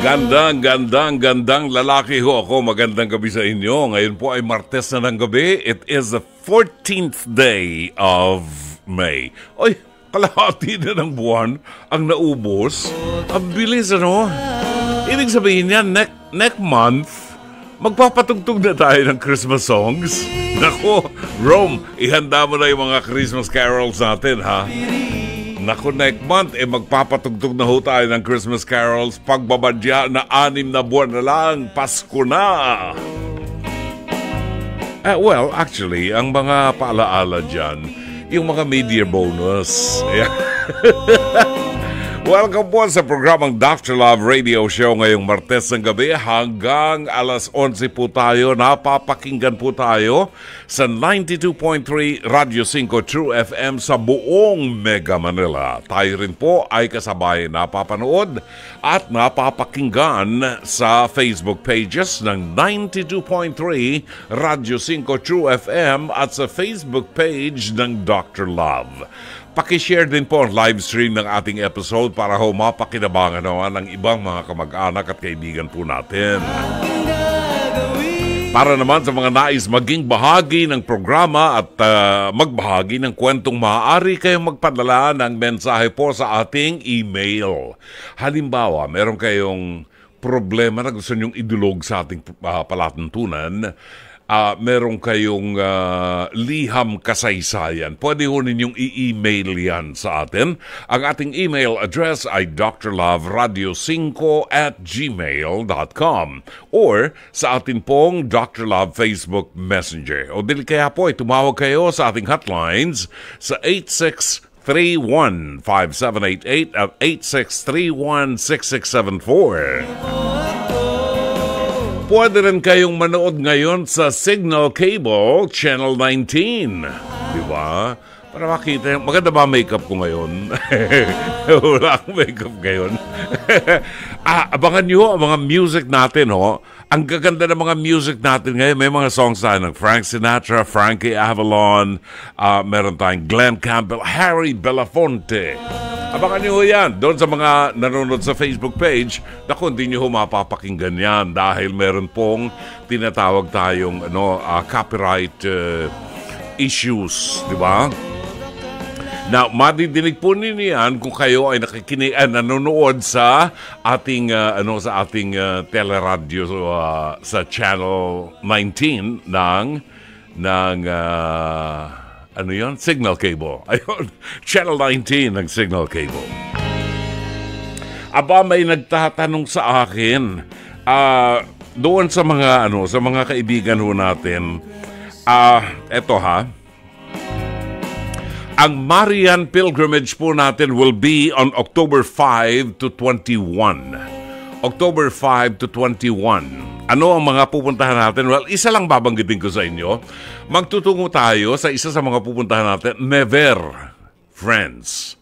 Gandang lalaki ho ako. Magandang gabi sa inyo. Ngayon po ay Martes na ng gabi. It is the 14th day of May. Ay, kalahati na ng buwan ang naubos. Ang bilis, ano? Ibig sabihin niya, next month, magpapatugtog na tayo ng Christmas songs. Nako, Rome, ihanda mo na yung mga Christmas carols natin, ha? Naku, next month, magpapatugtog na ho tayo ng Christmas carols. Pagbabadya na 6 na buwan na lang, Pasko na! Well, actually, ang mga paalaala dyan, yung mga mid-year bonus. Welcome po sa programang Dr. Love Radio Show ngayong Martes ng gabi hanggang alas 11 po tayo. Napapakinggan po tayo sa 92.3 Radio 5 True FM sa buong Mega Manila. Tayo rin po ay kasabay napapanood at napapakinggan sa Facebook pages ng 92.3 Radio 5 True FM at sa Facebook page ng Dr. Love. Pakishare din po ang live stream ng ating episode para ho mapakinabangan naman ng ibang mga kamag-anak at kaibigan po natin. Para naman sa mga nais maging bahagi ng programa at magbahagi ng kwentong maaari kayong magpadala ng mensahe po sa ating email. Halimbawa, meron kayong problema na gusto nyong idulog sa ating palatuntunan, meron kayong liham kasaysayan, pwede ho ninyong i-email yan sa atin. Ang ating email address ay drlove5@gmail.com or sa atin pong Dr. Love Facebook Messenger. O dili kaya po, tumawag kayo sa ating hotlines sa 8631-5788 at 8631-6674. Pwede rin kayong manood ngayon sa Signal Cable Channel 19. Diba? Para makita, maganda ba makeup ko ngayon? Wala akong makeup ngayon. Abangan nyo ang mga music natin, ho. Ang gaganda ng mga music natin ngayon. May mga songs tayo ng Frank Sinatra, Frankie Avalon, meron tayong Glenn Campbell, Harry Belafonte. Abangan nyo yan doon sa mga nanonood sa Facebook page. Naku, hindi nyo mapapakinggan yan dahil meron pong tinatawag tayong copyright issues, di ba? Now, madidinig po ninyo yan kung kayo ay nanonood sa ating teleradyo sa Channel 19 ng Signal Cable. Ayun, Channel 19 ng Signal Cable. Aba, may nagtatanong sa akin doon sa mga kaibigan ho natin. Eto ha. Ang Marian Pilgrimage po natin will be on October 5 to 21. October 5 to 21. Ano ang mga pupuntahan natin? Well, isa lang babanggitin ko sa inyo. Magtutungo tayo sa isa sa mga pupuntahan natin, Nevers, France.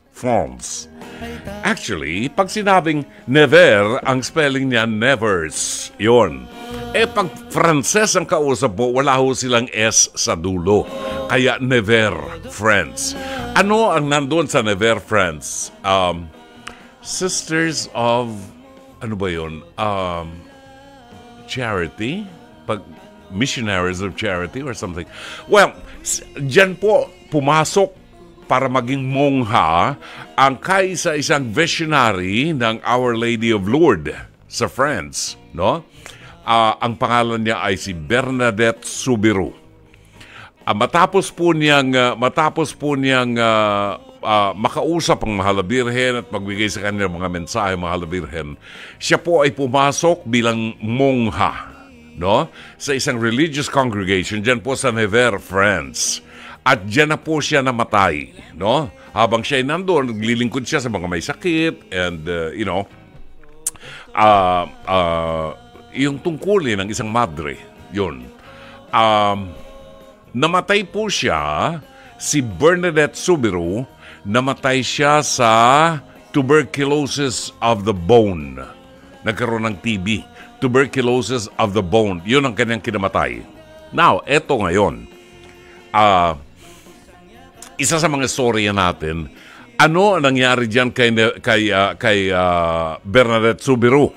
Actually, pag sinabing Nevers, ang spelling niya Nevers. Yun. Pag Frances ang kausap mo, wala ho silang S sa dulo. Kaya Nevers, France. Ano ang nandun sa Nevers, France? Sisters of, ano ba yun? Charity, Missionaries of Charity or something. Well, dyan po pumasok para maging mongha ang kaisa-isang visionary ng Our Lady of Lourdes sa France, no? Ang pangalan niya ay si Bernadette Soubirous. Matapos po niyang makausap ang Mahal na Birhen at magbigay sa kanya mga mensahe Mahal na Birhen, siya po ay pumasok bilang mongha, no? Sa isang religious congregation dyan po sa Nevers, France. At dyan na po siya namatay, no? Habang siya ay nandun, naglilingkod siya sa mga may sakit and, yung tungkulin ng isang madre, yun. Namatay po siya, si Bernadette Soubirous, namatay siya sa tuberculosis of the bone. Nagkaroon ng TB. Tuberculosis of the bone. Yun ang kanyang kinamatay. Now, eto ngayon. Isa sa mga storya natin, ano ang nangyari dyan kay Bernadette Soubirous?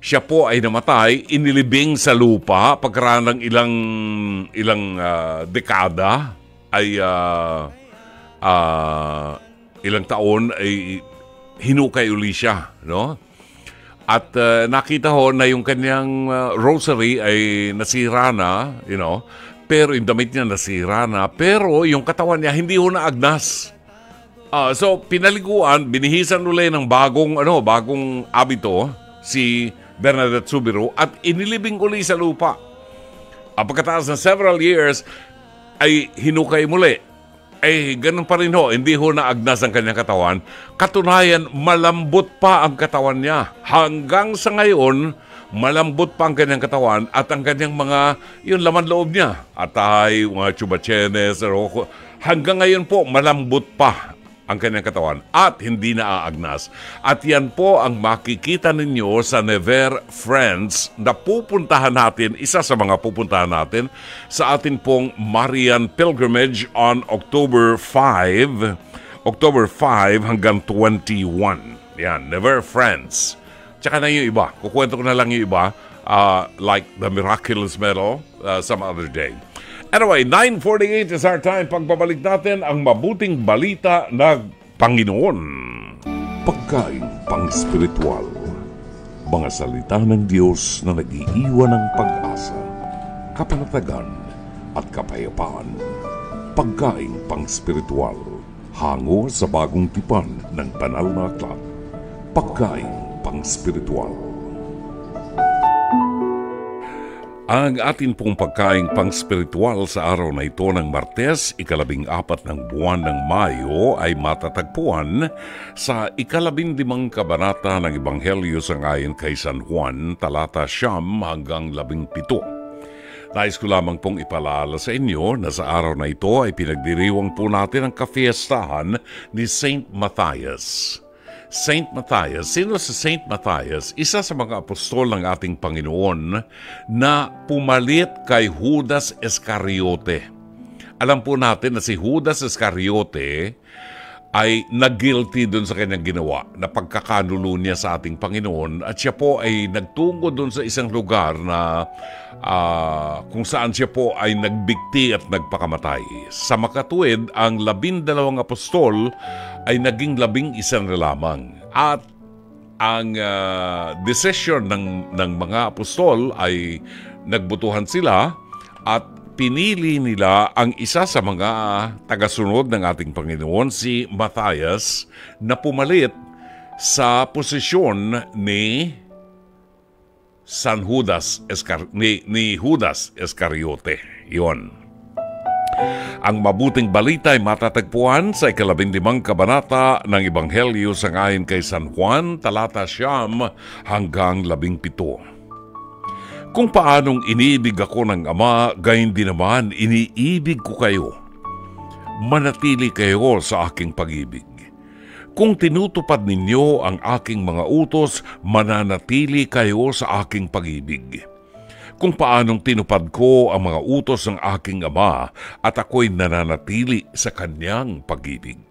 siya po ay namatay, inilibing sa lupa pagkaraan ng ilang dekada ay ilang taon ay hinukay uli siya, no? At nakita ho na yung kanyang rosary ay nasira na, pero yung damit niya nasira na, pero yung katawan niya hindi ho naagnas. So pinaliguan, binihisan uli ng bagong abito si Bernadette Soubirous at inilibing uli sa lupa. Pagkatapos ng several years ay hinukay muli. Ganun pa rin ho, hindi ho naagnas ang kanyang katawan. Katunayan, malambot pa ang katawan niya. Hanggang sa ngayon, malambot pa ang kanyang katawan at ang kanyang mga, yung laman loob niya. Atay, mga chubachenes, hanggang ngayon po, malambot pa ang kanyang katawan at hindi naaagnas. At yan po ang makikita ninyo sa Never Friends na pupuntahan natin, isa sa mga pupuntahan natin sa atin pong Marian Pilgrimage on October 5 hanggang 21. Yan, Never Friends. Tsaka na yung iba. Kukwento ko na lang yung iba, like the Miraculous Medal some other day. Anyway, 9:48 is our time. Pagbabalik natin ang mabuting balita ng Panginoon. Pagkain pang-spiritual. Mga salita ng Diyos na nag-iiwan ng pag-asa, kapanatagan at kapayapaan. Pagkain pang-spiritual. Hango sa bagong tipan ng banal na aklat. Pagkain pang-spiritual. Ang atin pong pagkaing pang-spiritual sa araw na ito ng Martes, 14 ng buwan ng Mayo ay matatagpuan sa 15 kabanata ng Ebanghelyo sangayon kay San Juan, talata 9 hanggang 17. Nais ko lamang pong ipaalala sa inyo na sa araw na ito ay pinagdiriwang po natin ang kafiestahan ni Saint Matthias. Saint Matthias. Sino si Saint Matthias? Isa sa mga apostol ng ating Panginoon na pumalit kay Judas Iscariote. Alam po natin na si Judas Iscariote ay nag-guilty dun sa kanyang ginawa na pagkakanulo niya sa ating Panginoon at siya po ay nagtungo dun sa isang lugar na kung saan siya po ay nagbikti at nagpakamatay. Sa makatuwid, ang 12 apostol ay naging 11 na lamang. At ang decision ng mga apostol ay nagbutuhan sila at pinili nila ang isa sa mga tagasunod ng ating Panginoon, si Matthias, na pumalit sa posisyon ni Judas Iscariote. Iyon. Ang mabuting balita ay matatagpuan sa 15 kabanata ng Ebanghelyo sangayon kay San Juan, talata 9 hanggang 17. Kung paanong iniibig ako ng Ama, gayon din naman iniibig ko kayo. Manatili kayo sa aking pag-ibig. Kung tinutupad ninyo ang aking mga utos, mananatili kayo sa aking pag-ibig. Kung paanong tinupad ko ang mga utos ng aking Ama at ako'y nananatili sa kanyang pag-ibig.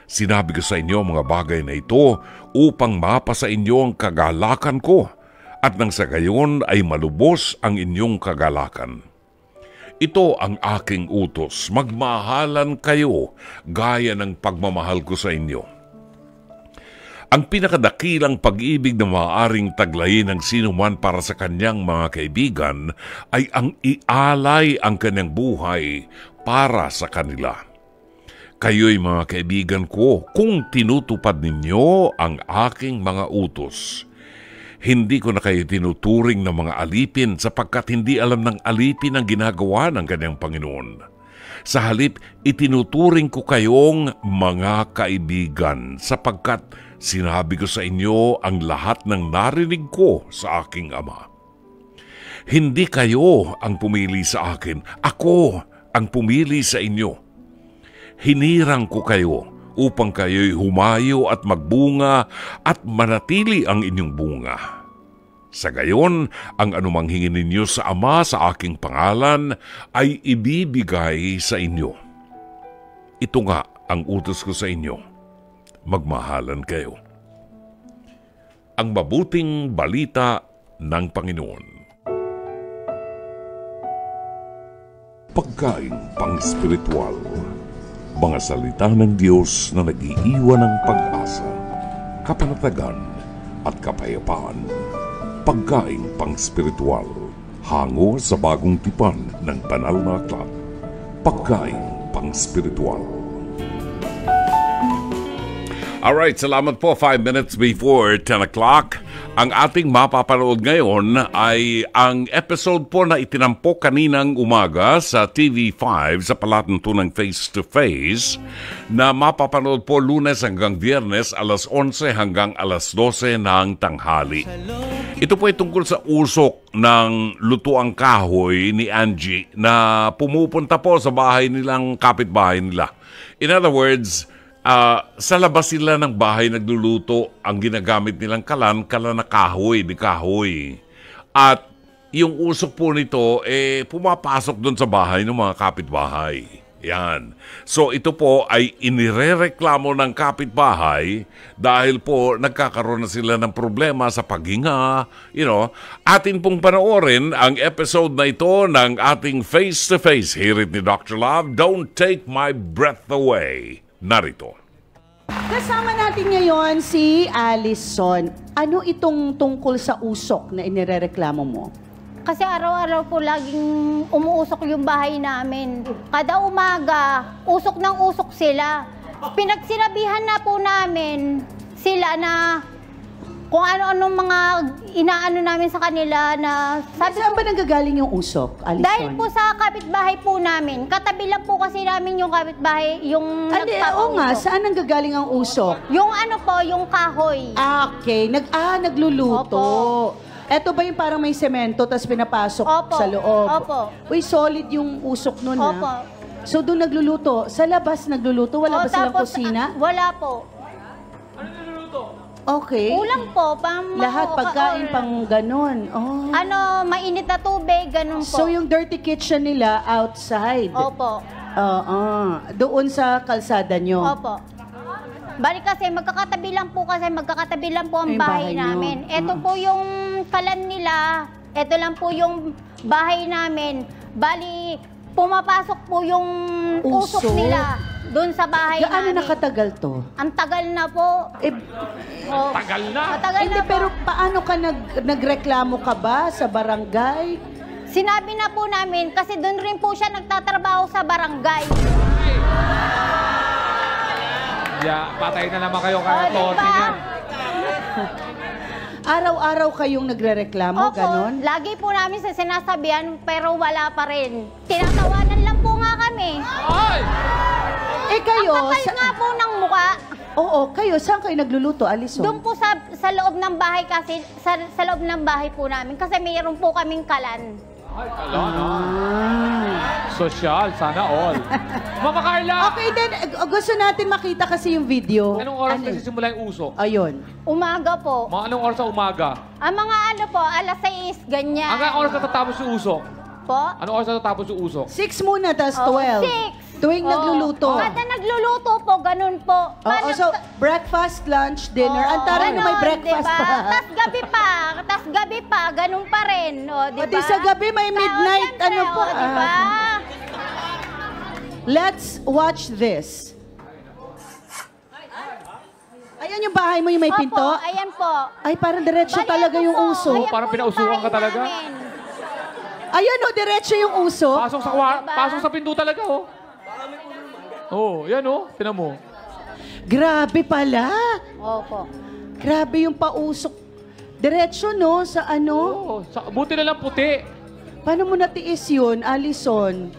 Sinabi ko sa inyo mga bagay na ito upang mapa sa inyo ang kagalakan ko at nang sa gayon ay malubos ang inyong kagalakan. Ito ang aking utos, magmahalan kayo gaya ng pagmamahal ko sa inyo. Ang pinakadakilang pag-ibig na maaaring taglayin ng sinuman para sa kanyang mga kaibigan ay ang ialay ang kanyang buhay para sa kanila. Kayo'y mga kaibigan ko kung tinutupad ninyo ang aking mga utos. Hindi ko na kayo tinuturing ng mga alipin sapagkat hindi alam ng alipin ang ginagawa ng kanyang Panginoon. Sa halip, itinuturing ko kayong mga kaibigan sapagkat sinabi ko sa inyo ang lahat ng narinig ko sa aking Ama. Hindi kayo ang pumili sa akin, ako ang pumili sa inyo. Hinirang ko kayo upang kayo'y humayo at magbunga at manatili ang inyong bunga. Sa gayon, ang anumang hingin ninyo sa Ama sa aking pangalan ay ibibigay sa inyo. Ito nga ang utos ko sa inyo, magmahalan kayo. ang mabuting balita ng Panginoon. Pagkain pang-spiritual, mga salita ng Diyos na nag-iiwan ng pag-asa, kapanatagan at kapayapaan. Pagkain pang-spiritual, hango sa bagong tipan ng banal na aklat. Pagkain pang-spiritual. Alright, salamat po. 5 minutes before 10 o'clock. Ang ating mapapanood ngayon ay ang episode po na itinampok kaninang umaga sa TV5 sa palatuntunang Face to Face na mapapanood po Lunes hanggang Biyernes alas 11 hanggang alas 12 ng tanghali. Ito po ay tungkol sa usok ng lutuang kahoy ni Angie na pumupunta po sa bahay nilang kapitbahay nila. In other words, sa labas sila ng bahay nagluluto, ang ginagamit nilang kalan na kahoy, di kahoy. At yung usok po nito, pumapasok doon sa bahay ng mga kapitbahay. Yan. So ito po ay inirereklamo ng kapitbahay dahil po nagkakaroon na sila ng problema sa paghinga. Atin pong panoorin ang episode na ito ng ating Face to Face. Hear it ni Dr. Love, Don't Take My Breath Away. Narito. Kasama natin ngayon si Alison. Ano itong tungkol sa usok na inirereklamo mo? Kasi araw-araw po laging umuusok yung bahay namin. Kada umaga, usok ng usok sila. Pinagsinabihan na po namin sila na kung ano-anong mga inaano namin sa kanila na... Saan ba nanggagaling yung usok, Alison? Dahil po sa kapitbahay po namin. Katabi lang po kasi namin yung kapitbahay, yung nagpapausok. Oo nga, saan nanggagaling ang usok? Yung ano po, yung kahoy. Okay. Nagluluto. Opo. Eto ba yung parang may semento tapos pinapasok sa loob? Opo. Uy, solid yung usok nun, Opo. ha? So doon nagluluto. Sa labas nagluluto? Wala ba silang kusina? Wala po. Okay. Ulam po. Lahat pagkain pang ganon. Oh. Mainit na tubig, ganun po. So yung dirty kitchen nila outside? Opo. Doon sa kalsada nyo? Opo. Bali kasi magkakatabi lang po ang bahay namin. Ito po yung kalan nila. Ito lang po yung bahay namin. Bali, pumapasok po yung usok nila doon sa bahay namin. Gaano nakatagal to? Ang tagal na po. Tagal na? Matagal Hindi, na po. pero paano ka nagreklamo ka ba sa barangay? Sinabi na po namin kasi doon rin po siya nagtatrabaho sa barangay. Patay na naman kayo kaya Tony niyan. Araw-araw kayong nagrereklamo, Opo, ganon? lagi po namin sa sinasabihan pero wala pa rin. Tinatawanan lang po nga kami. Ay! Kayo... Ang kapal nga po ng mukha. Oo, kayo, saan kayo nagluluto, Alison? Doon po sa loob ng bahay kasi, sa loob ng bahay po namin. Kasi mayroon po kaming kalan. Ay, Social, sana all. Mama Carla! Okay, then, gusto natin makita kasi yung video. Anong oras nagsisimula yung usok? Ayun. Umaga po. Anong oras sa umaga? Ang mga po, alas 6, ganyan. Hanggang oras natatapos yung usok? Po? Anong oras natatapos yung usok? 6 muna, tas 12. 6. Tuwing nagluluto. Kada nagluluto po, ganun po. So, breakfast, lunch, dinner. Ang tara na may breakfast diba? pa. Tas gabi pa, ganun pa rin. Diba? Pati sa gabi may midnight, Siyempre, ano po. Diba? Let's watch this. Ayan yung bahay mo, yung may pinto? Opo, ayan po. Ay, parang diretso talaga yung uso. Ayan Parang po yung pinausukan ka bahay talaga? namin. Ayan o, diretso yung uso. Pasok sa pinto talaga, oh. Yan, tinan mo. Grabe pala. Opo. Grabe yung pausok. Diretso, no? Sa ano? Buti na lang puti. Paano mo natiis yun, Alison?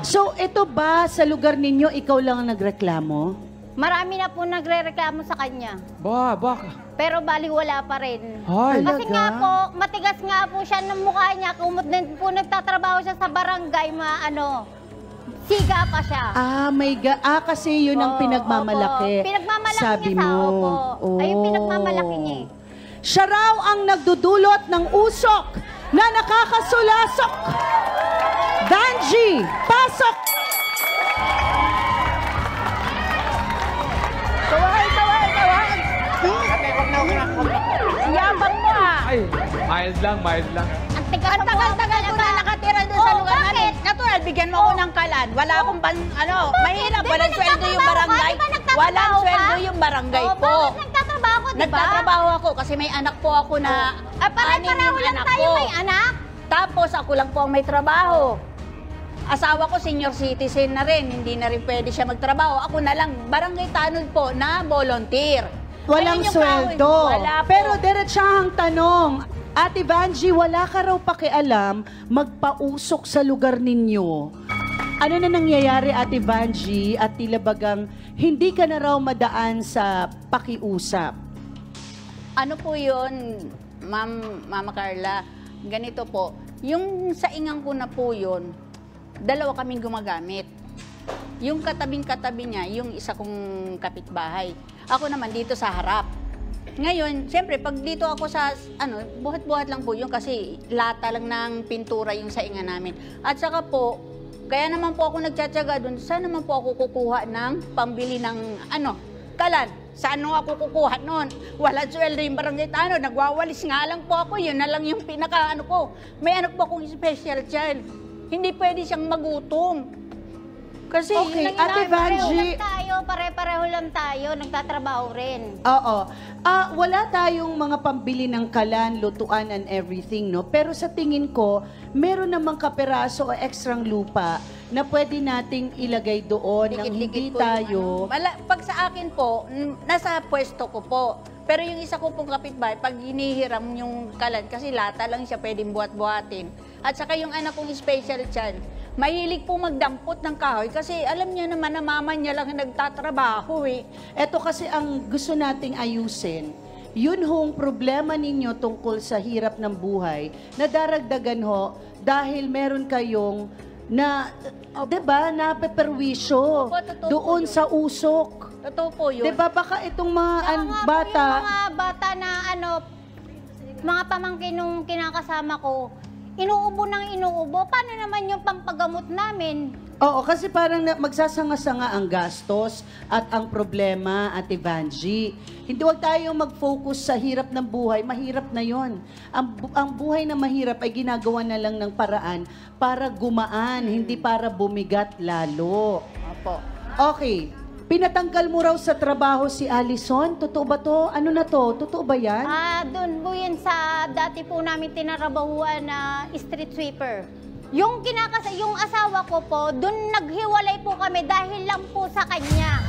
So, ito ba sa lugar ninyo, ikaw lang ang nagreklamo? Marami na po nagre-reklamo sa kanya. Baka. Pero bali wala pa rin. Ay. Kasi Talaga? nga po, matigas nga po siya ng mukha niya. Kung po nagtatrabaho siya sa barangay, siga pa siya. Kasi yun ang pinagmamalaki. Opo. Pinagmamalaki Sabi niya sa mo. opo. Ay, yung pinagmamalaki niya eh. Siya raw ang nagdudulot ng usok na nakakasulasok. Danji, pasok! Ay, mild lang, mild lang. Ang tigas Ang tagal-tagal ko na nakatira doon sa Oh, lugar bakit? namin. Natural, bigyan mo ako ng kalan. Wala akong mahirap. Di ba Walang sweldo yung nagtatrabaho ka? barangay. Di ba nagtatrabaho Walang ka? sweldo yung barangay Oh, po. bakit nagtatrabaho ko, di ba? Nagtatrabaho ako kasi may anak po ako na Pare-pareho yung lang anak tayo ko. may anak. Tapos ako lang po ang may trabaho. Asawa ko senior citizen na rin, hindi na rin pwede siya magtrabaho. Ako na lang, barangay tanod po na volunteer. Walang Ayun yung sweldo. Wala po. Pero diretsahang tanong, Ate Vangie, wala ka raw pakialam magpausok sa lugar ninyo. Ano na nangyayari, Ate Vangie, at tila bagang hindi ka na raw madaan sa pakiusap? Ano po yun, Mama Carla? Ganito po, yung sa ingang ko na po yun, dalawa kaming gumagamit. Yung katabing-katabi niya, yung isa kong kapitbahay. Ako naman dito sa harap. Ngayon, siyempre, pag dito ako sa, buhat-buhat lang po yun kasi lata lang ng pintura yung sa inga namin. At saka po, kaya naman po ako nagtsatsaga doon, saan naman po ako kukuha ng pambili ng, kalan. Saan ako kukuha noon? Walang sweldo yung barangay tanod, nagwawalis nga lang po ako, yun na lang yung pinaka ko. May anak po akong special child. Hindi pwede siyang magutom. Kasi Okay, yun ang Ate Vangie, Pare-pareho lang tayo, nagtatrabaho rin. oo. Wala tayong mga pambili ng kalan, lutuan, and everything, no? Pero sa tingin ko, meron namang kaperaso o ekstrang lupa na pwede nating ilagay doon nang hindi Dikit-dikit po tayo... pag sa akin po, nasa pwesto ko po. Pero yung isa ko pong kapitbahay, pag hinihiram yung kalan, kasi lata lang siya pwedeng buhat-buhatin. At saka yung anak kong special child, mahilig po magdampot ng kahoy kasi alam niya naman na mama niya lang nagtatrabaho eh. Ito kasi ang gusto nating ayusin. Yun hong problema ninyo tungkol sa hirap ng buhay na daragdagan ho dahil meron kayong na, 'di ba, napeperwisyo Opo, totoo doon po yun. sa usok. Totoo po yun. 'Di ba baka itong mga Kaya nga po bata yung mga bata na mga pamangkin nung kinakasama ko, inuubo ng inuubo. Paano naman yung pampagamot namin? Oo, kasi parang magsasanga-sanga ang gastos at ang problema, Ate Vangie. Hindi, wag tayong mag-focus sa hirap ng buhay. Mahirap na yon. Ang buhay na mahirap ay ginagawa na lang ng paraan para gumaan, hindi para bumigat lalo. Opo. Okay. Pinatanggal mo raw sa trabaho si Allison. Totoo ba to? Ano na to? Totoo ba yan? Doon po yun sa dati po namin tinarabahuan na street sweeper. Yung asawa ko po, doon naghiwalay po kami dahil lang po sa kanya.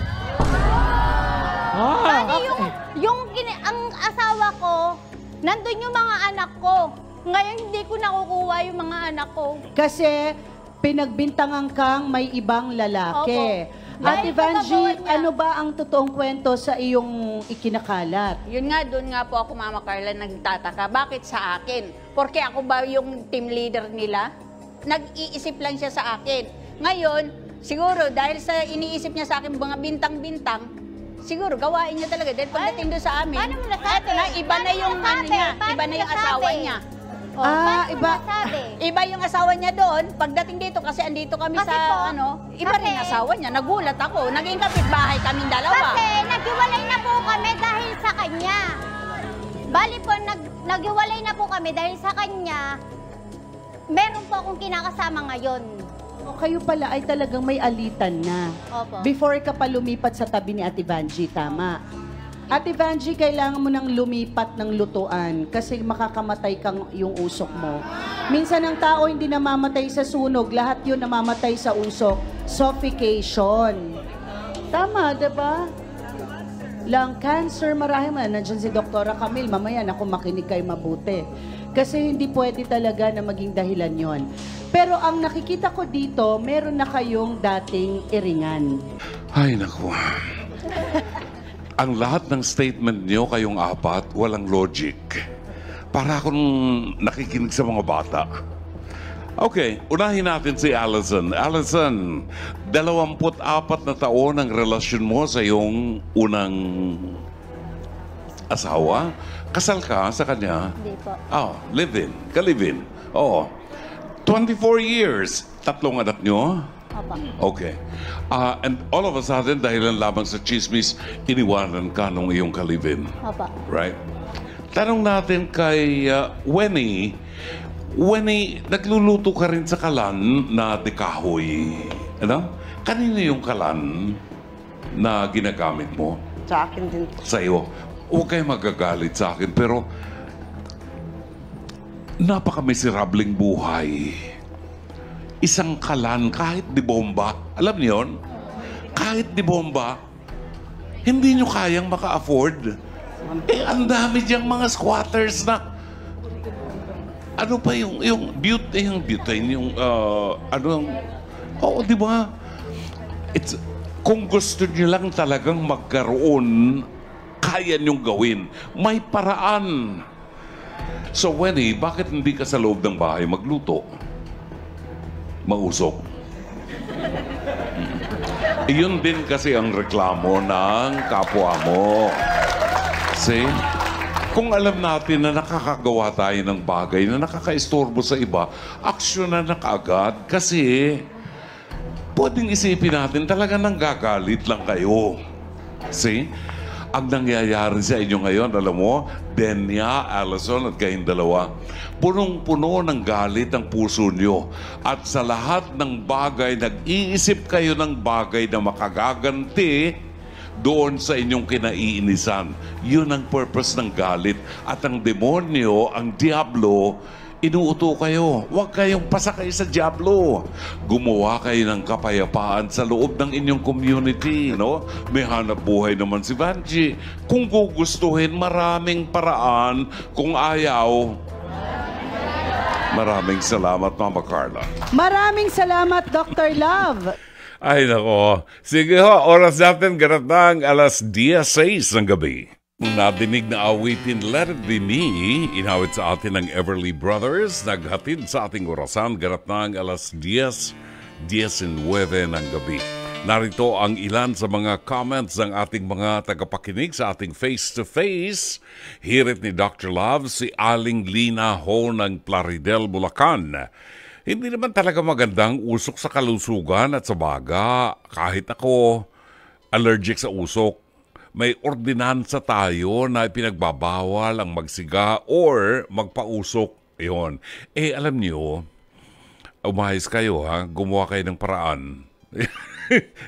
Bali ang asawa ko, nandun yung mga anak ko. Ngayon hindi ko nakukuha yung mga anak ko. Kasi pinagbintangan kang may ibang lalaki. Opo. Ate Dahil po Vangie, nagawa niya. ano ba ang totoong kwento sa iyong ikinakalat? Yun nga, doon nga po ako, Mama Carla, nagtataka. Bakit sa akin? Porque ako ba yung team leader nila? Nag-iisip lang siya sa akin. Ngayon, siguro dahil sa iniisip niya sa akin mga bintang-bintang, siguro gawain niya talaga. Dahil pagdating doon sa amin, Paano mo nasabi? eto na, iba na yung Paano ano niya, nasabi? iba na yung asawa niya. Paano iba. nasabi? Iba yung asawa niya doon. Pagdating dito, kasi andito kami Kasi po, iba rin kasi- asawa niya. Nagulat ako. Naging kapitbahay kaming dalawa. Kasi naghiwalay na po kami dahil sa kanya. Bali po, naghiwalay na po kami dahil sa kanya. Meron po akong kinakasama ngayon. O kayo pala ay talagang may alitan na. Opo. Before ka pa lumipat sa tabi ni Ate Vangie, tama? Ate Vangie, kailangan mo nang lumipat ng lutuan kasi makakamatay kang yung usok mo. Minsan ang tao hindi namamatay sa sunog, lahat yun namamatay sa usok. Suffocation. Tama, diba? Lung cancer, marahil man. Nandiyan si Dr. Camille, mamaya naku makinig kayo mabuti. Kasi hindi pwede talaga na maging dahilan yon. Pero ang nakikita ko dito, meron na kayong dating iringan. Ay, naku. Ang lahat ng statement niyo kayong apat, walang logic. Para akong nakikinig sa mga bata. Okay, unahin natin si Allison. Allison, 24 na taon ang relasyon mo sa iyong unang asawa. Kasal ka sa kanya? Hindi po. Live-in. Ka-live-in. Oo. 24 years. 3 anak nyo? Opo. Okay. And all of a sudden, dahil lang lamang sa chismis, iniwanan ka nung iyong ka-live-in. Opo. Right? tanong natin kay Winnie. Winnie, nagluluto ka rin sa kalan na dekahoy. Ano? Kanino yung kalan na ginagamit mo? Sa akin din po. Sa iyo. Huwag kayo magagalit sa akin, pero napaka-miserableng buhay. Isang kalan, kahit di bomba, alam niyo yun? Kahit di bomba, hindi nyo kayang maka-afford. Ang dami diyang mga squatters na ano pa yung butane, di ba? Kung gusto niyo lang talagang magkaroon, kaya niyong gawin. May paraan. So, Winnie, bakit hindi ka sa loob ng bahay magluto? Mausok. Iyon din kasi ang reklamo ng kapwa mo. See? Kung alam natin na nakakagawa tayo ng bagay na nakakaistorbo sa iba, aksyonan na kaagad kasi pwedeng isipin natin talaga nanggagalit lang kayo. See? Ang nangyayari sa inyo ngayon, alam mo, Denya, Allison at kayong dalawa, punong-puno ng galit ang puso nyo. At sa lahat ng bagay, nag-iisip kayo ng bagay na makagaganti doon sa inyong kinaiinisan. Yun ang purpose ng galit. At ang demonyo, ang diablo, inuuto kayo. Huwag kayong pasakay sa diablo. Gumawa kayo ng kapayapaan sa loob ng inyong community. No? May hanap buhay naman si Vanji. Kung gugustuhin, maraming paraan. Kung ayaw, maraming salamat, Mama Carla. Maraming salamat, Dr. Love. Ay, nako. Sige ho, oras natin ganap ng 10:06 ng gabi. Nadinig na awitin Let It Be Me, inawit sa atin ng Everly Brothers, naghatid sa ating orasan ganap ng 10:19 ng gabi. Narito ang ilan sa mga comments ng ating mga tagapakinig sa ating face-to-face. Hirit ni Dr. Love, si Aling Lina Ho ng Plaridel, Bulacan. Hindi naman talaga magandang usok sa kalusugan at sa baga. Kahit ako, allergic sa usok. May ordinansa tayo na ipinagbabawal ang magsiga or magpausok. Iyon. Alam niyo, umayos kayo ha, gumawa kayo ng paraan.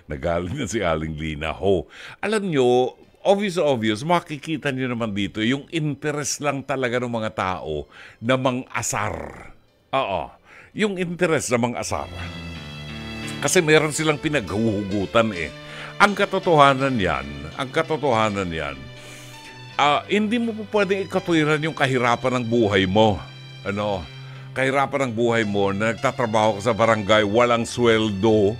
Nagaling na si Aling Lina Ho. Alam niyo, obvious, makikita niyo naman dito yung interest lang talaga ng mga tao na mang-asar. Oo, yung interest na mang-asar. Kasi meron silang pinaghuhugutan Ang katotohanan yan, hindi mo po pwedeng ikatuwiran yung kahirapan ng buhay mo. Kahirapan ng buhay mo na nagtatrabaho ka sa barangay, walang sweldo.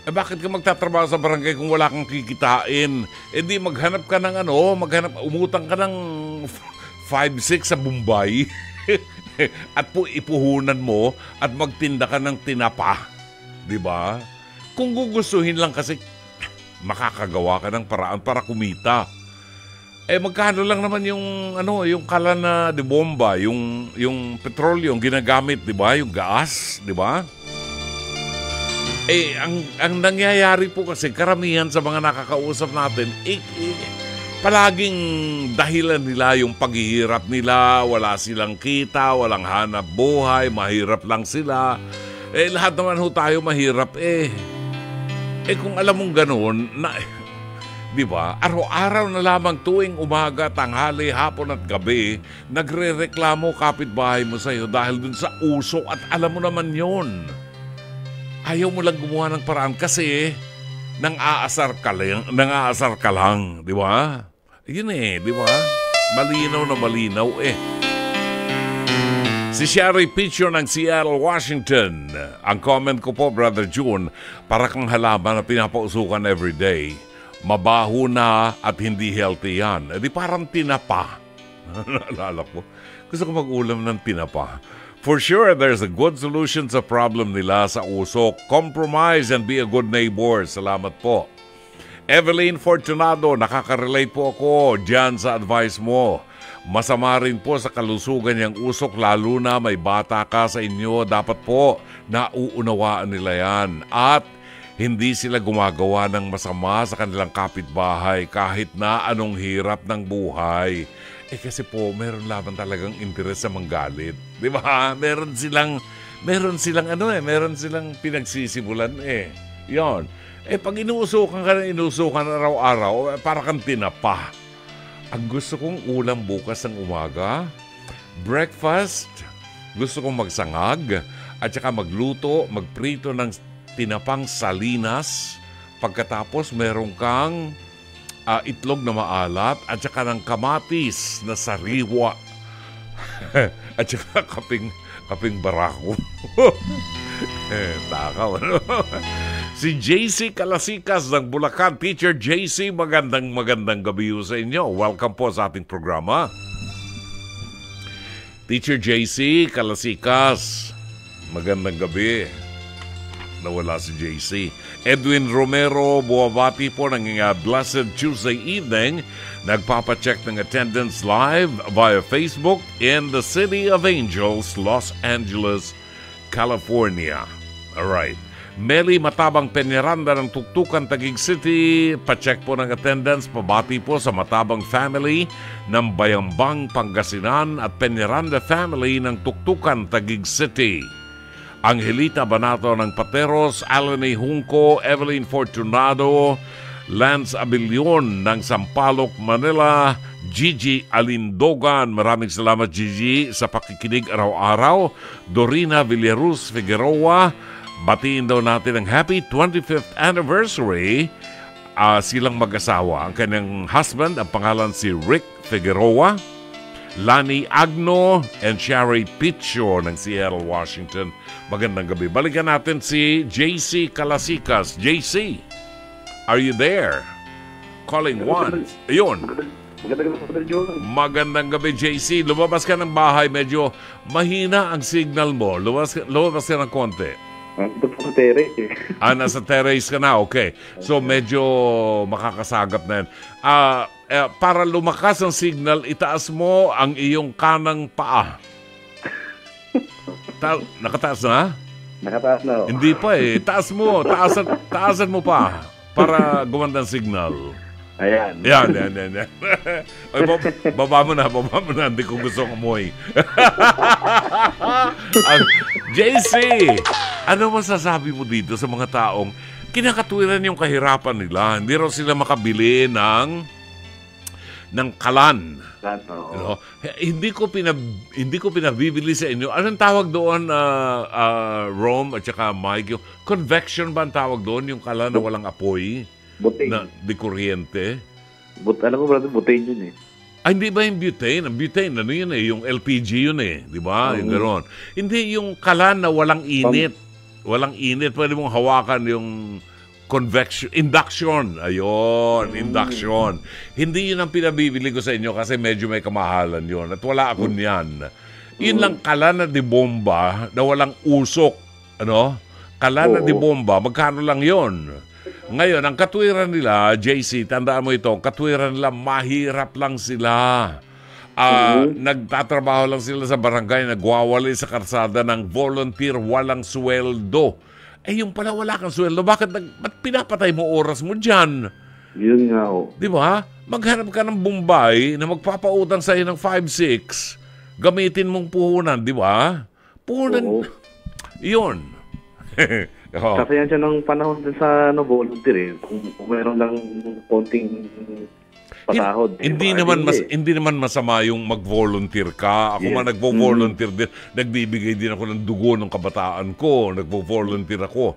Bakit ka magtatrabaho sa barangay kung wala kang kikitain? Di maghanap ka ng umutang ka ng 5-6 sa Bombay at ipuhunan mo at magtinda ka ng tinapa. Diba? Kung gugustuhin lang kasi makakagawa ka ng paraan para kumita. Magkano lang naman yung kalan na de bomba, yung petrolyo, yung ginagamit, di ba? Yung gas, di ba? Ang nangyayari po kasi, karamihan sa mga nakakausap natin, palaging dahilan nila yung paghihirap nila, wala silang kita, walang hanap buhay, mahirap lang sila. Lahat naman tayo mahirap kung alam mong ganun, di ba, araw-araw na lamang tuwing umaga, tanghali, hapon at gabi, nagre-reklamo kapitbahay mo sa'yo dahil dun sa usok at alam mo naman yon. Ayaw mo lang gumawa ng paraan kasi nang-aasar ka lang, di ba? Yun di ba? Malinaw na malinaw Si Sherry Pitcher ng Seattle, Washington. Ang comment ko po, Brother June, para kang halaman na pinapausukan everyday. Mabaho na at hindi healthy yan. Di parang tinapa. Naalala ko. Gusto ko mag-ulam ng tinapa. For sure, there's a good solution sa problem nila sa usok. Compromise and be a good neighbor. Salamat po. Evelyn Fortunado, nakaka-relate po ako dyan sa advice mo. Masama rin po sa kalusugan yung usok, lalo na may bata ka sa inyo. Dapat po nauunawaan nila yan. At hindi sila gumagawa ng masama sa kanilang kapitbahay kahit na anong hirap ng buhay. kasi po, meron laban talagang interes sa manggalit. Di ba? Meron silang meron silang pinagsisimulan Yon. Pag inuusukan ka na inuusukan araw-araw, para kang tinapa. Ang gusto kong ulam bukas ng umaga, breakfast, gusto kong magsangag, at saka magluto, magprito ng tinapang salinas. Pagkatapos, meron kang itlog na maalat at saka ng kamatis na sariwa. At saka kaping barako. Takaw, ano? Si JC Calasikas ng Bulacan. Teacher JC, magandang gabi sa inyo. Welcome po sa ating programa. Teacher JC Calasikas, magandang gabi. Nawala si JC. Edwin Romero, buwabati po ng Blessed Tuesday evening. Nagpapacheck ng attendance live via Facebook in the City of Angels, Los Angeles, California. Alright. Meli Matabang Peñaranda ng Tuktukan, Taguig City. Pacheck po ng attendance. Pabati po sa Matabang family ng Bayambang, Pangasinan at Peñaranda family ng Tuktukan, Taguig City. Angelita Banato ng Pateros, Alani Junco, Evelyn Fortunado, Lance Abilion ng Sampaloc, Manila, Gigi Alindogan, maraming salamat Gigi sa pakikinig araw-araw. Dorina Villaruz Figueroa, batiin daw natin ang happy 25th anniversary. Silang mag-asawa. Ang kanyang husband, ang pangalan si Rick Figueroa, Lani Agno, and Sherry Picho ng Seattle, Washington. Magandang gabi. Balikan natin si JC Calasikas. JC, are you there? Calling once. Ayun. Magandang gabi, JC. Lumabas ka ng bahay. Medyo mahina ang signal mo. Lumabas ka ng konti. Ito po sa terrace Nasa terrace ka na. Okay. So, medyo makakasagap na yan. Para lumakas ang signal, itaas mo ang iyong kanang paa. Nakataas na? Nakataas na. Hindi pa Taas mo. Taasan mo pa para gumanda ang signal. Ayan. Yan. Ay, baba mo na. Hindi ko gusto kumoy. JC, ano masasabi mo dito sa mga taong kinakatwiran yung kahirapan nila? Hindi raw sila makabili ng kalan. Hindi ko pinabibili sa inyo. Anong tawag doon, Rome at saka Mike? Yung convection ba ang tawag doon? Yung kalan na walang apoy? Butane. Na di kuryente? Alam mo, brother, butane yun Hindi ba yung butane? Ang butane, ano yun yung LPG yun di ba? Yung gano'n. Hindi yung kalan na walang init. Walang init. Pwede mong hawakan yung induction. Ayun, induction. Hindi yun ang pinabibili ko sa inyo kasi medyo may kamahalan yun. At wala ako niyan. Yun lang kalan na di bomba na walang usok. Kalan na di bomba, magkano lang yun? Ngayon, ang katwiran nila, JC, tandaan mo ito, katwiran nila, mahirap lang sila. Nagtatrabaho lang sila sa barangay, nagwawali sa karsada ng volunteer, walang sweldo. Yung pala wala kang sweldo, ba't pinapatay mo oras mo dyan? Yun nga Di ba? Maghanap ka ng Bombay na magpapautang sa'yo ng 5-6, gamitin mong puhunan, di ba? Puhunan, yun. Kasi yan siya ng panahon din sa volunteer Kung meron lang konting pasahod. Hindi naman masama yung mag-volunteer ka. Ako man nagvo-volunteer din. Nagbibigay din ako ng dugo ng kabataan ko. Nagvo-volunteer ako.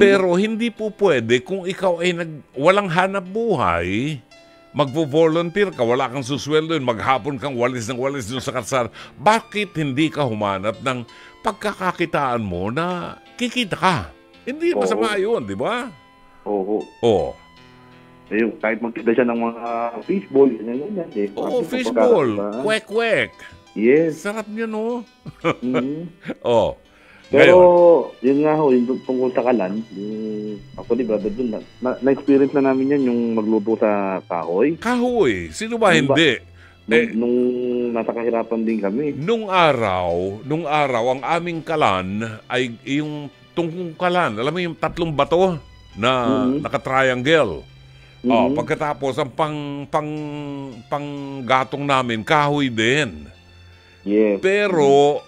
Pero hindi po pwede kung ikaw ay walang hanap buhay, magvo-volunteer ka, wala kang susweldo, maghapon kang walis ng walis dun sa kalsada. Bakit hindi ka humanap ng pagkakakitaan mo na kikita ka? Hindi masama yun, di ba? Oo. Kahit magkita siya ng mga fishball, ganyan. Fishball. Kwek-kwek. Yes. Sarap niya, no? Pero, yun nga yung tungkol sa kalan, actually, brother, dun, na-experience na namin yan, yung magluto sa kahoy. Kahoy? Sino ba hindi? Nung nasa kahirapan din kami. Nung araw, ang aming kalan ay yung tungkong kalan. Alam mo yung tatlong bato na naka-triangle. Pagkatapos, ang panggatong namin, kahoy din. Yes. Pero,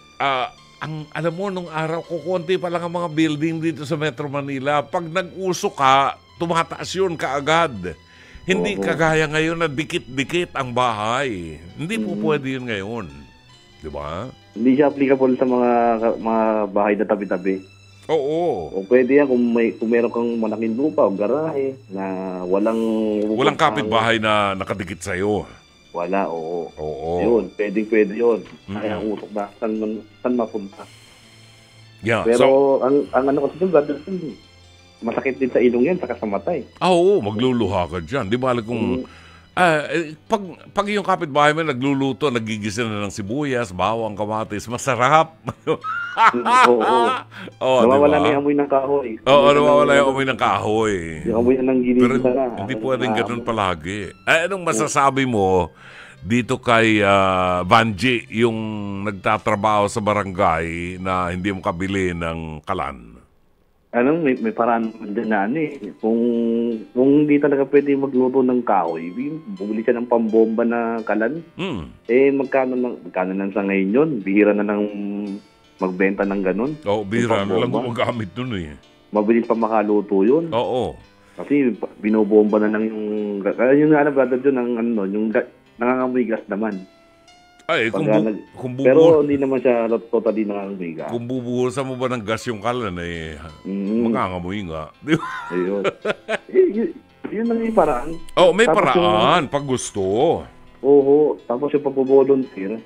alam mo, nung araw, kukunti pa lang ang mga building dito sa Metro Manila. Pag nag-uso ka, tumataas yun kaagad. Hindi kagaya ngayon na dikit-dikit ang bahay. Hindi po pwede yun ngayon. Di ba? Hindi siya applicable sa mga bahay na tabi-tabi. Oo. O pwede yan kung meron kang malaking lupa o garahe na walang kapitbahay na nakadikit sa'yo. Wala, oo. Yun, pwede yun. Kaya ang usok na saan mapunta. Yeah, pero ang ano kasi brother, masakit din sa ilong yan, saka sa matay. Oo, magluluha ka dyan. Di ba kung pag yung kapitbahay mo nagluluto, nagigisa na ng sibuyas, bawang, kamatis, masarap. Nawawala na yung amoy ng kahoy. Nawawala yung amoy ng kahoy. Yung amoy ng ginisa na. Hindi pwedeng ganun palagi. Anong masasabi mo dito kay Vanji, yung nagtatrabaho sa barangay na hindi mo kabili ng kalan? May paraan din na Kung hindi talaga pwede magluto ng kahoy, bumili siya ng pambomba na kalan. Magkano lang sa ngayon yun? Bihira na lang magbenta ng ganun. Bihira na lang gumagamit dun eh. Mabilis pa makaluto yun. Oo. Kasi binobomba na lang yung brother yun, yung nangangamoy gas naman. Pero hindi naman siya totally nangangamoy gas. Kung bubuhusan mo ba ng gas yung kalan mangangamoy nga. Ayun. Yun lang yung paraan. May paraan pag gusto. Oo. Tapos yung pag-volunteer,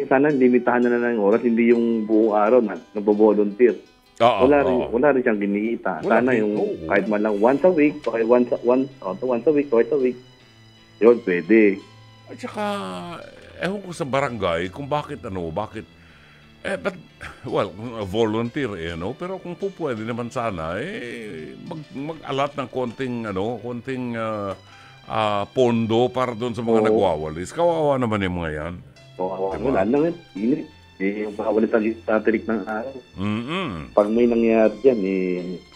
sana limitahan na lang yung oras, hindi yung buong araw na nag-volunteer. Wala rin siyang ginigita. Sana yung kahit man lang once a week, twice a week, yun, pwede. At saka, ewan ko sa barangay kung bakit, volunteer pero kung po pwede naman sana, mag-alat ng konting pondo para doon sa mga nagwawalis. Kawawa naman yung mga yan. Wala lang yun. Yung pawalis sa tirik ng araw. Pag may nangyayari dyan,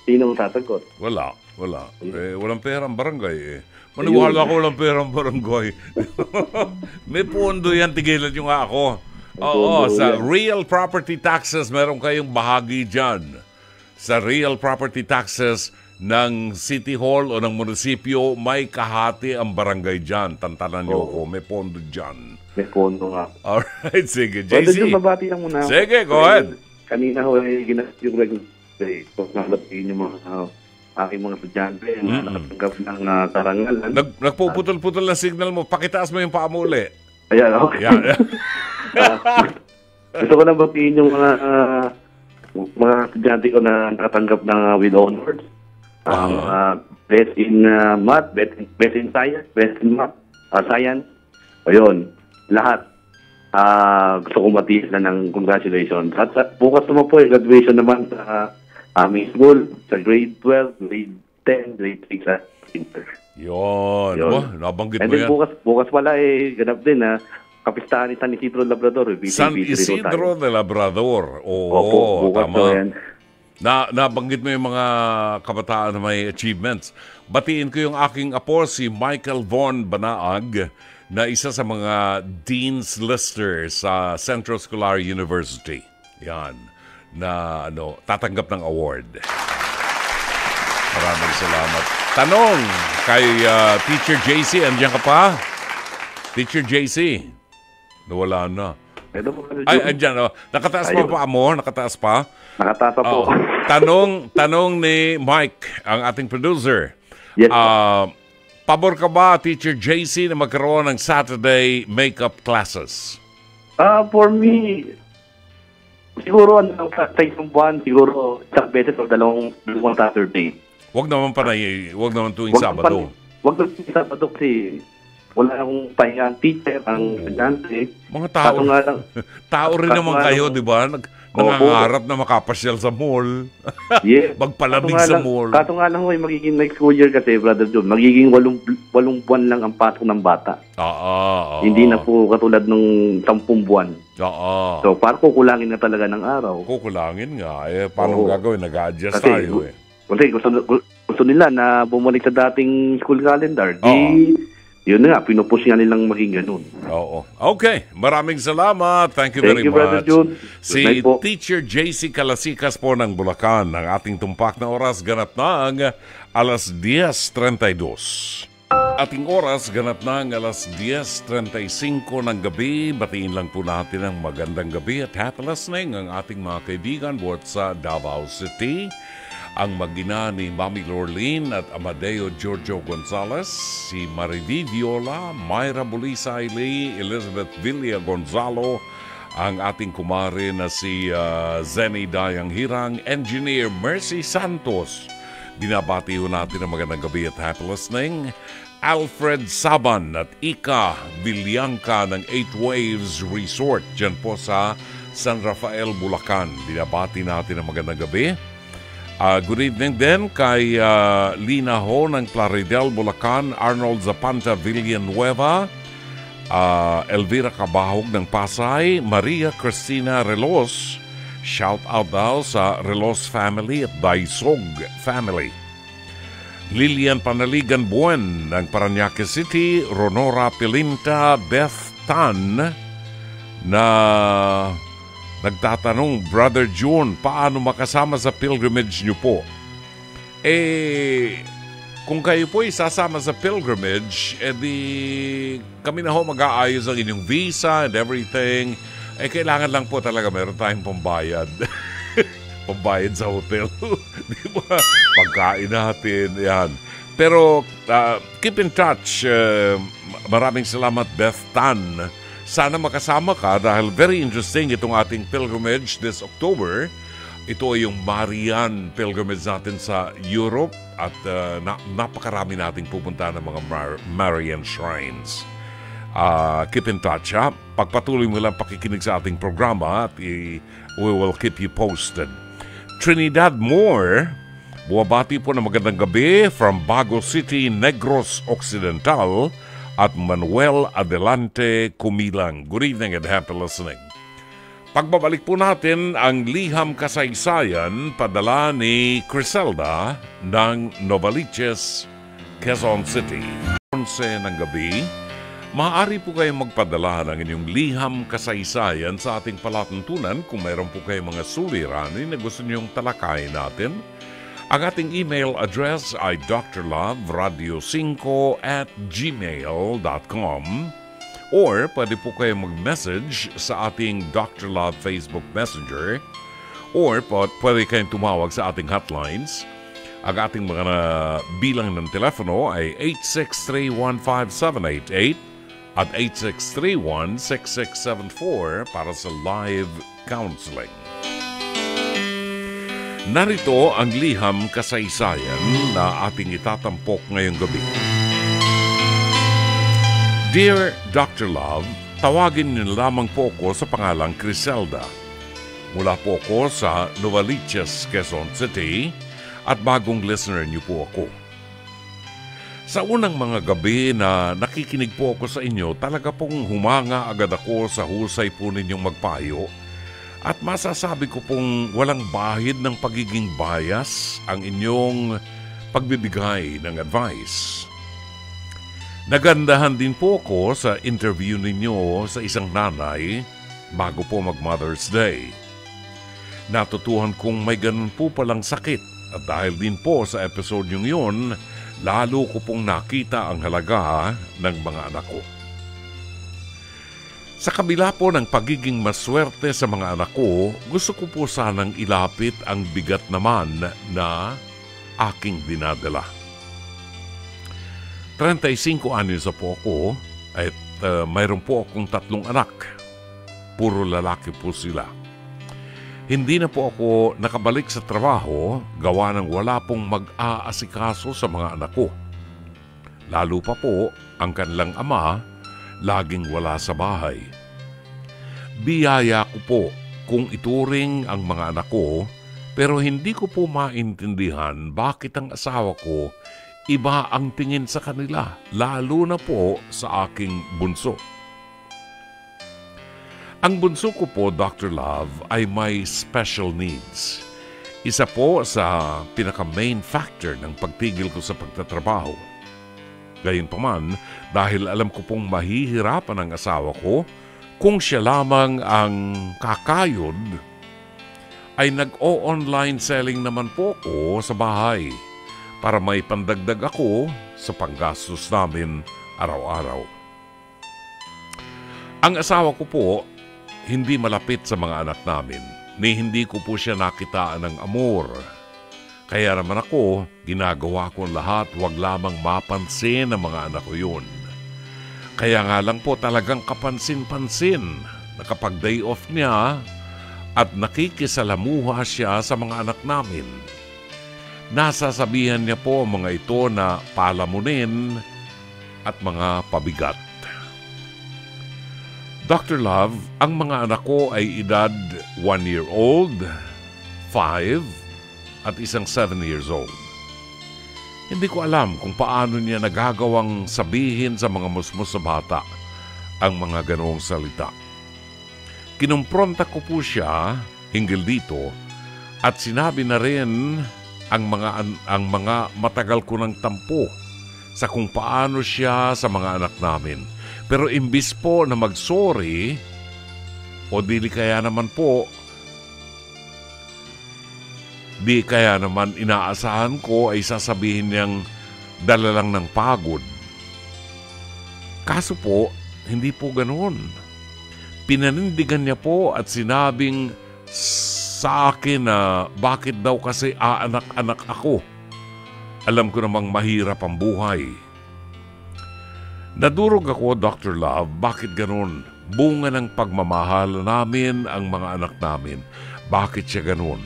sino ang sasagot? Wala. Walang pera ang barangay Maniwala ko walang pera ang barangay. May pondo yan, tigilan nyo nga ako. Sa real property taxes, meron kayong bahagi dyan. Sa real property taxes ng City Hall o ng munisipyo, may kahati ang barangay dyan. Tantanan nyo ako, may pondo dyan. May pondo nga. Alright, sige. JC. Mabati lang muna. Sige, go ahead. Kanina ginastos yung regular. Nabatiin yung mga aking mga estudyante na nakatanggap ng karangalan. Nagpuputol-putol na signal mo. Pakitaas mo yung paa mo uli. Ayan, okay. Gusto ko na batiin yung mga estudyante ko na nakatanggap ng with honors. Best in math, best in science, best in math, science. Ayun, lahat. Gusto ko matiin na ng congratulations. At bukas naman po, graduation naman sa aming school, sa grade 12, grade 10, grade 6 sa winter. Yun. Nabanggit mo yan. And then bukas pala ganap din kapistahan ni San Isidro de Labrador. San Isidro de Labrador. Bukas tama. Yan. Nabanggit mo yung mga kabataan na may achievements. Batiin ko yung aking apo, si Michael Von Banaag, na isa sa mga Dean's Lister sa Central Scholar University. Yan. Na tatanggap ng award. Maraming salamat. Tanong kay Teacher JC. Andiyan ka pa? Teacher JC. Nawala na. Andiyan. Nakataas pa pa mo? Nakataas pa? Nakataas pa po. Tanong ni Mike, ang ating producer. Yes. Pabor ka ba, Teacher JC, na magkaroon ng Saturday makeup classes? For me, siguro sa isang buwan, siguro isang beses o dalawang Saturday. Wag naman tuwing Sabado. Wag naman tuwing Sabado kasi wala akong pahinga ang teacher, ang estudyante. Mga tao. Tao rin naman kayo, di ba? Nangangarap na makapasyal sa mall. Yes. Magpalamig sa mall. Kaso nga lang magiging next school year kasi, Brother John, magiging 8 buwan lang ang pasok ng bata. Hindi na po katulad ng 10 buwan. So, parang kukulangin na talaga ng araw. Kukulangin nga. Paano gagawin? Nag-a-adjust tayo Kasi gusto gusto nila na bumalik sa dating school calendar. Yun na nga, pinupush nga nilang maging ganun. Oo. Okay. Maraming salamat. Thank you very Thank you, Brother much. June. Si Good night po. Teacher JC Calasikas po ng Bulacan. Ang ating tumpak na oras ganap ng alas 10:32. Ating oras ganap ng alas 10:35 ng gabi. Batiin lang po natin ang magandang gabi at happy listening ang ating mga kaibigan buhat sa Davao City. Ang mag-ina ni Mami Lorlene at Amadeo Giorgio Gonzales, si Mariví Viola, Myra Bulisaili, Elizabeth Villa Gonzalo, ang ating kumare na si Zenny Dayang Hirang, Engineer Mercy Santos. Binabati ho natin ang magandang gabi at happy listening. Alfred Saban at Ika Villanca ng 8 Waves Resort dyan po sa San Rafael, Bulacan. Binabati natin ang magandang gabi. Good evening din kay Lina Ho ng Plaridel, Bulacan, Arnold Zapanta Villanueva, Elvira Cabahog ng Pasay, Maria Cristina Relos, shout out daw sa Relos family at Daisog family. Lilian Panaligan Buen ng Parañaque City, Ronora Pilinta, Beth Tan na nagtatanong, Brother June, paano makasama sa pilgrimage niyo po? Kung kayo po sasama sa pilgrimage, di kami na ho mag-aayos ang inyong visa and everything. Kailangan lang po talaga meron tayong pambayad. Pambayad sa hotel. Di ba? Pagkain natin, yan. Pero keep in touch. Maraming salamat, Beth Tan. Sana makasama ka dahil very interesting itong ating pilgrimage this October. Ito ay yung Marian pilgrimage natin sa Europe at napakarami nating pupunta ng mga Marian shrines. Keep in touch, ha? Pagpatuloy mo lang pakikinig sa ating programa at we will keep you posted. Trinidad Moore, buwabati po ng magandang gabi from Bago City, Negros Occidental, at Manuel Adelante Kumilang. Good evening and happy listening. Pagbabalik po natin ang liham kasaysayan padala ni Criselda ng Novaliches, Quezon City. 11 ng gabi, maaari po kayong magpadala ng inyong liham kasaysayan sa ating palatuntunan kung mayroon po kayong mga suliranin na gusto niyong talakayin natin. Ang ating email address ay drloveradio5@gmail.com or pwede po kayo mag-message sa ating Dr. Love Facebook Messenger or pwede kayong tumawag sa ating hotlines. Ang ating mga bilang ng telepono ay 863-15788 at 863-16674 para sa live counseling. Narito ang liham kasaysayan na ating itatampok ngayong gabi. Dear Dr. Love, tawagin niyo lamang po ako sa pangalang Criselda. Mula po ako sa Novaliches, Quezon City at bagong listener niyo po ako. Sa unang mga gabi na nakikinig po ako sa inyo, talaga pong humanga agad ako sa husay po ninyong magpayo. At masasabi ko pong walang bahid ng pagiging bias ang inyong pagbibigay ng advice. Nagandahan din po ako sa interview ninyo sa isang nanay bago po mag-Mother's Day. Natutuhan kong may ganun po palang sakit at dahil din po sa episode yung yun, lalo ko pong nakita ang halaga ng mga anak ko. Sa kabila po ng pagiging maswerte sa mga anak ko, gusto ko po sanang ilapit ang bigat naman na aking dinadala. 35 anyos na po ako at mayroon po akong 3 anak. Puro lalaki po sila. Hindi na po ako nakabalik sa trabaho gawa ng wala pong mag-aasikaso sa mga anak ko. Lalo pa po ang kanilang ama laging wala sa bahay. Biyaya ko po kung ituring ang mga anak ko pero hindi ko po maintindihan bakit ang asawa ko iba ang tingin sa kanila, lalo na po sa aking bunso. Ang bunso ko po, Dr. Love, ay may special needs. Isa po sa pinaka-main factor ng pagtigil ko sa pagtatrabaho. Gayunpaman, dahil alam ko pong mahihirapan ang asawa ko kung siya lamang ang kakayod, ay nag-o-online selling naman po ko sa bahay para may pandagdag ako sa panggastos namin araw-araw. Ang asawa ko po, hindi malapit sa mga anak namin, ni hindi ko po siya nakitaan ng amor. Kaya naman ako, ginagawa ko lahat, wag lamang mapansin ng mga anak ko yun. Kaya nga lang po talagang kapansin-pansin na kapag day off niya at nakikisalamuha siya sa mga anak namin, nasasabihan niya po ang mga ito na palamunin at mga pabigat. Dr. Love, ang mga anak ko ay edad 1-year-old, 5, at isang 7 years old. Hindi ko alam kung paano niya nagagawang sabihin sa mga musmus sa bata ang mga ganoong salita. Kinumpronta ko po siya hinggil dito at sinabi na rin ang mga matagal ko ng tampo sa kung paano siya sa mga anak namin. Pero imbis po na mag-sorry o di kaya naman inaasahan ko ay sasabihin niyang dala lang ng pagod. Kaso po, hindi po ganoon. Pinanindigan niya po at sinabing sa akin na bakit daw kasi aanak-anak ako. Alam ko namang mahirap ang buhay. Nadurog ako, Dr. Love, bakit ganoon? Bunga ng pagmamahal namin ang mga anak namin. Bakit siya ganoon?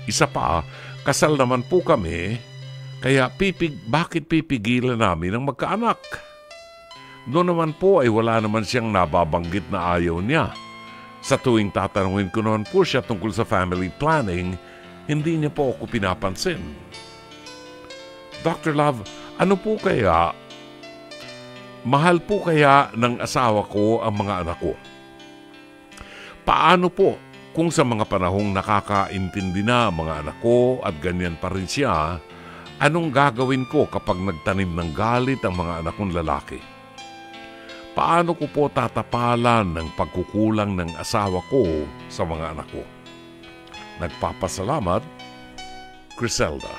Isa pa, kasal naman po kami, kaya bakit pipigilan namin ang magkaanak? Doon naman po ay wala naman siyang nababanggit na ayaw niya. Sa tuwing tatanungin ko naman po siya tungkol sa family planning, hindi niya po ako pinapansin. Dr. Love, ano po kaya, mahal po kaya ng asawa ko ang mga anak ko? Paano po kung sa mga panahong nakakaintindi na mga anak ko at ganyan pa rin siya, anong gagawin ko kapag nagtanim ng galit ang mga anak kong lalaki? Paano ko po tatapalan ng pagkukulang ng asawa ko sa mga anak ko? Nagpapasalamat, Criselda.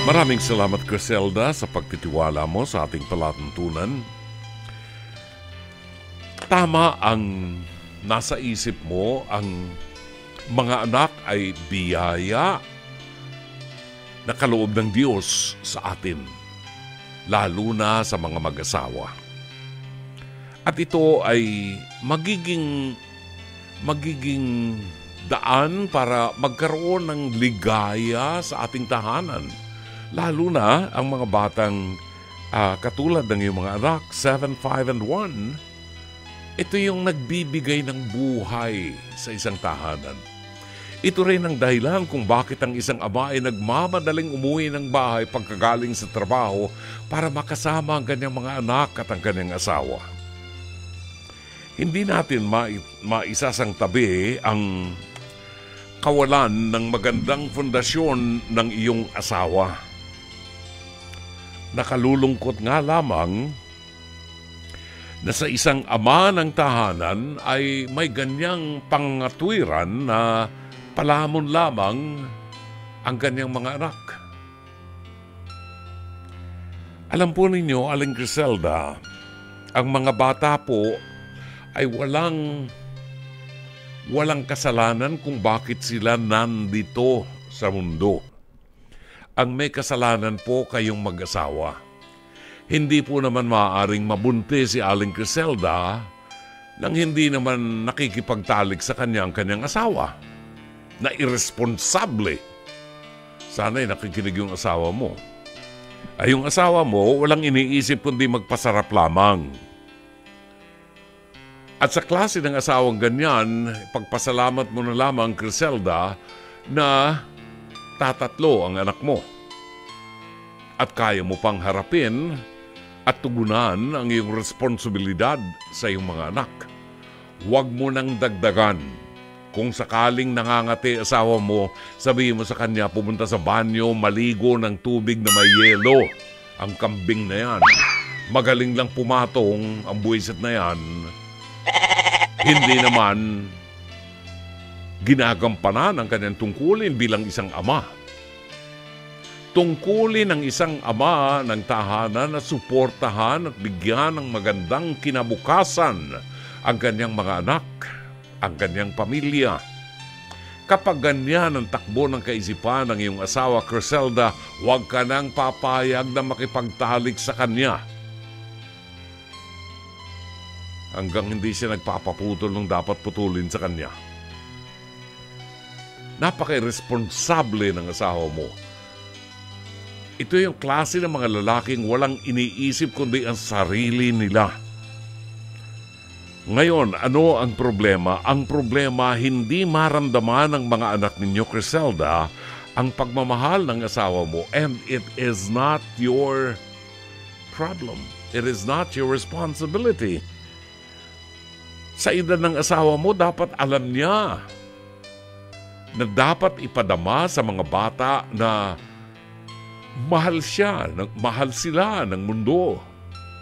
Maraming salamat, Criselda, sa pagtitiwala mo sa ating palatuntunan. Tama ang nasa isip mo, ang mga anak ay biyaya na kaloob ng Diyos sa atin, lalo na sa mga mag-asawa. At ito ay magiging daan para magkaroon ng ligaya sa ating tahanan. Lalo na ang mga batang katulad ng iyong mga anak, 7, 5, and 1, ito yung nagbibigay ng buhay sa isang tahanan. Ito rin ang dahilan kung bakit ang isang ama ay nagmamadaling umuwi ng bahay pagkagaling sa trabaho para makasama ang kanyang mga anak at ang kanyang asawa. Hindi natin maisasang tabi ang kawalan ng magandang fondasyon ng iyong asawa. Nakalulungkot nga lamang na sa isang ama ng tahanan ay may ganyang pangatwiran na palamon lamang ang kanyang mga anak. Alam po ninyo, Aling Criselda, ang mga bata po ay walang kasalanan kung bakit sila nandito sa mundo. Ang may kasalanan po kayong mag-asawa. Hindi po naman maaaring mabunti si Aling Criselda nang hindi naman nakikipagtalik sa kanyang asawa. Na irresponsable. Sana'y nakikinig yung asawa mo. Ay yung asawa mo, walang iniisip kundi magpasarap lamang. At sa klase ng asawang ganyan, pagpasalamat mo na lamang, Criselda, na tatatlo ang anak mo. At kaya mo pang harapin at tugunan ang iyong responsibilidad sa iyong mga anak. huwag mo nang dagdagan. Kung sakaling nangangati asawa mo, sabihin mo sa kanya, pumunta sa banyo, maligo ng tubig na may yelo. Ang kambing na yan, magaling lang pumatong, ang buwisit na yan, hindi naman ginagampanan ang kanyang tungkulin bilang isang ama. Tungkulin ng isang ama ng tahanan na suportahan at bigyan ng magandang kinabukasan ang kanyang mga anak, ang kanyang pamilya. Kapag ganyan ang takbo ng kaisipan ng iyong asawa, Criselda, huwag ka nang papayag na makipagtalik sa kanya. Hanggang hindi siya nagpapaputol ng dapat putulin sa kanya. Napaka-irresponsable ng asawa mo. Ito yung klase ng mga lalaking walang iniisip kundi ang sarili nila. Ngayon, ano ang problema? Ang problema, hindi maramdaman ng mga anak ninyo, Criselda, ang pagmamahal ng asawa mo. And it is not your problem. It is not your responsibility. Sa edad ng asawa mo, dapat alam niya na dapat ipadama sa mga bata na mahal siya, mahal sila ng mundo,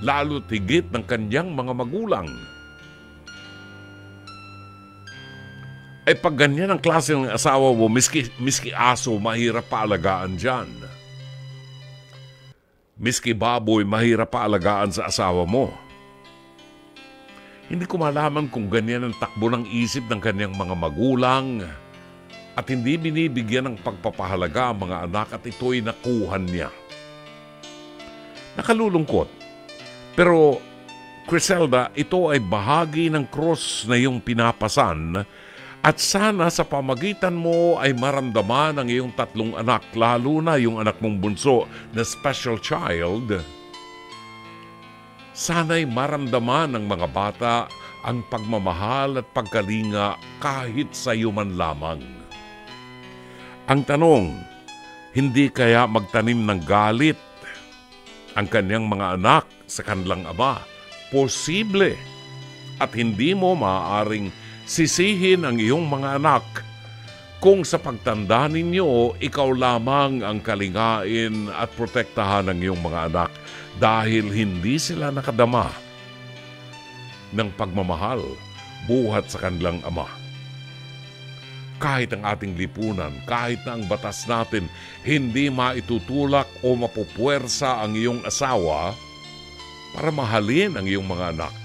lalo tigit ng kanyang mga magulang. Ay pag ganyan ang klase ng asawa mo, miski aso, mahirap paalagaan dyan. Miski baboy, mahirap paalagaan sa asawa mo. Hindi ko malaman kung ganyan ang takbo ng isip ng kanyang mga magulang at hindi binibigyan ng pagpapahalaga ang mga anak at ito'y nakuhan niya. Nakalulungkot. Pero, Criselda, ito ay bahagi ng cross na iyong pinapasan at sana sa pamagitan mo ay maramdaman ang iyong 3 anak, lalo na yung anak mong bunso na special child. Sana'y maramdaman ng mga bata ang pagmamahal at pagkalinga kahit sa iyo man lamang. Ang tanong, hindi kaya magtanim ng galit ang kanyang mga anak sa kanilang ama? Posible. At hindi mo maaaring sisihin ang iyong mga anak kung sa pagtanda ninyo, ikaw lamang ang kalingain at protektahan ng iyong mga anak dahil hindi sila nakadama ng pagmamahal buhat sa kanilang ama. Kahit ang ating lipunan, kahit na ang batas natin, hindi maitutulak o mapupuwersa ang iyong asawa para mahalin ang iyong mga anak.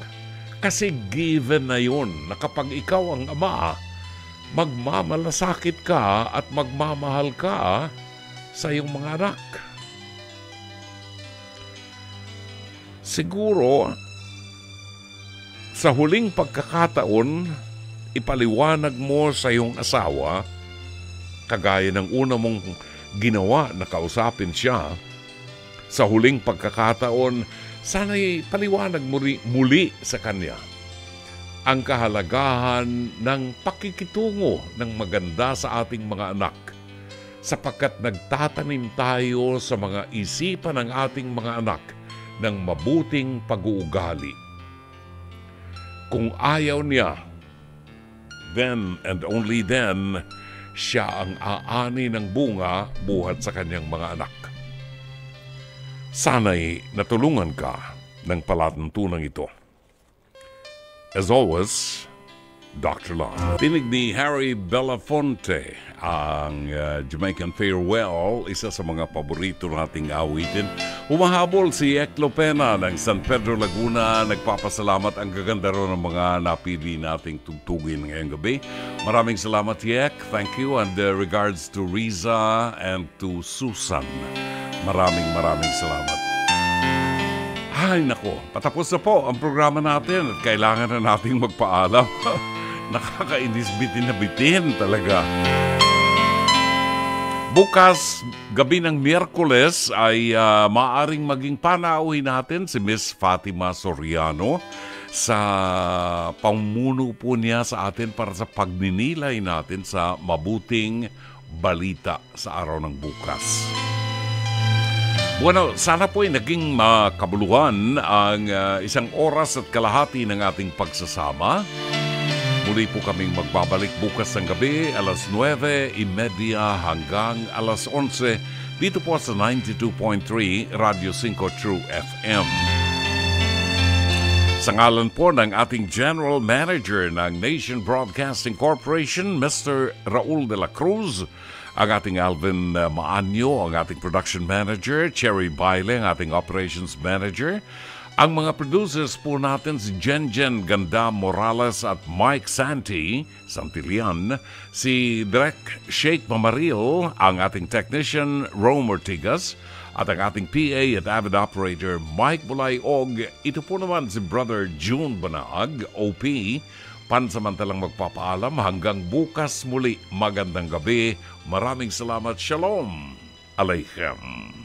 Kasi given na yun na kapag ikaw ang ama, magmamalasakit ka at magmamahal ka sa iyong mga anak. Siguro, sa huling pagkakataon, ipaliwanag mo sa iyong asawa, kagaya ng una mong ginawa na kausapin siya, sa huling pagkakataon, sana'y paliwanag muli sa kanya ang kahalagahan ng pakikitungo ng maganda sa ating mga anak, sapagkat nagtatanim tayo sa mga isipan ng ating mga anak ng mabuting pag-uugali. Kung ayaw niya, then and only then, siya ang aani ng bunga buhat sa kanyang mga anak. Sana'y natulungan ka ng palatuntunan ito. As always, Dr. Love. Tinig ni Harry Belafonte ang Jamaican Farewell, isa sa mga paborito nating awitin. Humahabol si Eklo Pena ng San Pedro, Laguna. Nagpapasalamat, ang gaganda ron ng mga napili nating tugtugin ngayong gabi. Maraming salamat, Ek. Thank you. And regards to Riza and to Susan. Maraming salamat. Ay, nako. Patapos na po ang programa natin at kailangan na nating magpaalam. Nakakainis bitin na bitin talaga. Bukas, gabi ng Miyerkules ay maaaring maging panauhin natin si Miss Fatima Soriano sa pamuno po niya sa atin para sa pagninilay natin sa mabuting balita sa araw ng bukas. Bueno, sana po ay naging makabuluhan ang 1 oras at kalahati ng ating pagsasama. Muli po kaming magbabalik bukas ng gabi, alas 9:30 hanggang alas 11, dito po sa 92.3 Radio 5 True FM. Sa ngalan po ng ating General Manager ng Nation Broadcasting Corporation, Mr. Raul de la Cruz, ang ating Alvin Maanyo, ang ating Production Manager, Cherry Baile, ang ating Operations Manager, ang mga producers po natin si Jenjen Ganda Morales at Mike Santilian, si Direk Sheikh Mamaril, ang ating technician Rome Ortigas, at ang ating PA at avid operator Mike Bulayog. Ito po naman si Brother June Banag, OP, pansamantalang magpapaalam hanggang bukas muli. Magandang gabi. Maraming salamat. Shalom Aleichem.